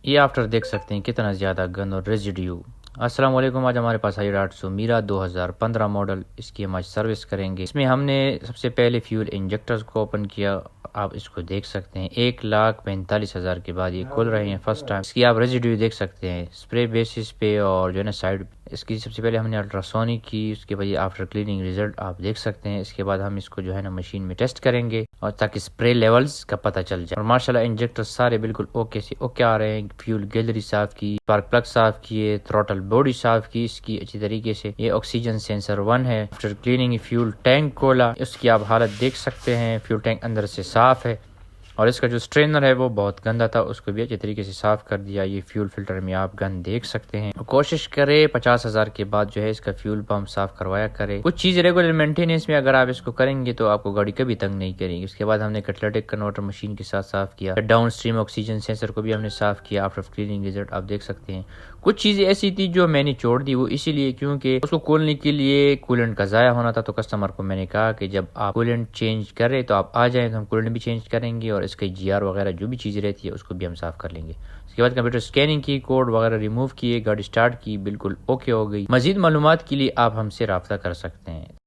یہ آفٹر دیکھ سکتے ہیں کتنا زیادہ گند اور ریزیڈیو۔ السلام علیکم، آج ہمارے پاس آئی 800 میرا 2015 ماڈل، اس کی ہم آج سروس کریں گے۔ اس میں ہم نے سب سے پہلے فیول انجیکٹرز کو اوپن کیا، آپ اس کو دیکھ سکتے ہیں 1,45,000 کے بعد یہ کھل رہے ہیں فرسٹ ٹائم۔ اس کی آپ ریزیڈیو دیکھ سکتے ہیں اسپرے بیسس پہ اور جو ہے نا سائڈ۔ اس کی سب سے پہلے ہم نے الٹراسونک کی، اس کے بعد یہ آفٹر کلیننگ ریزلٹ آپ دیکھ سکتے ہیں۔ اس کے بعد ہم اس کو جو ہے نا مشین میں ٹیسٹ کریں گے اور تاکہ اسپرے لیولز کا پتہ چل جائے۔ اور ماشاءاللہ انجیکٹر سارے بالکل اوکے سے اوکے آ رہے ہیں۔ فیول گیلری صاف کی، اسپارک پلگ صاف کیے، تھروٹل باڈی صاف کی اس کی اچھی طریقے سے۔ یہ آکسیجن سینسر 1 ہے۔ آفٹر کلیننگ فیول ٹینک کھولا، اس کی آپ حالت دیکھ سکتے ہیں، فیول ٹینک اندر سے صاف ہے اور اس کا جو سٹرینر ہے وہ بہت گندا تھا، اس کو بھی اچھے طریقے سے صاف کر دیا۔ یہ فیول فلٹر میں آپ گند دیکھ سکتے ہیں۔ کوشش کرے 50,000 کے بعد جو ہے اس کا فیول پمپ صاف کروایا کرے۔ کچھ چیز ریگولر مینٹیننس میں اگر آپ اس کو کریں گے تو آپ کو گاڑی کبھی تنگ نہیں کریں گے۔ اس کے بعد ہم نے کیٹلیٹک کنورٹر مشین کے ساتھ صاف کیا، ڈاؤن اسٹریم آکسیجن سینسر کو بھی ہم نے صاف کیا۔ آفٹر کلیننگ ریزلٹ آپ دیکھ سکتے ہیں۔ کچھ چیزیں ایسی تھی جو میں نے چھوڑ دی، وہ اسی لیے کیونکہ اس کو کھولنے کے لیے کولنٹ کا ضائع ہونا تھا، تو کسٹمر کو میں نے کہا کہ جب آپ کولنٹ چینج کریں تو آپ آ جائیں تو ہم کولنٹ بھی چینج کریں گے اور اس کے جی آر وغیرہ جو بھی چیزیں رہتی ہے اس کو بھی ہم صاف کر لیں گے۔ اس کے بعد کمپیوٹر سکیننگ کی، کوڈ وغیرہ ریموو کیے، گاڑی سٹارٹ کی، بالکل اوکے ہو گئی۔ مزید معلومات کے لیے آپ ہم سے رابطہ کر سکتے ہیں۔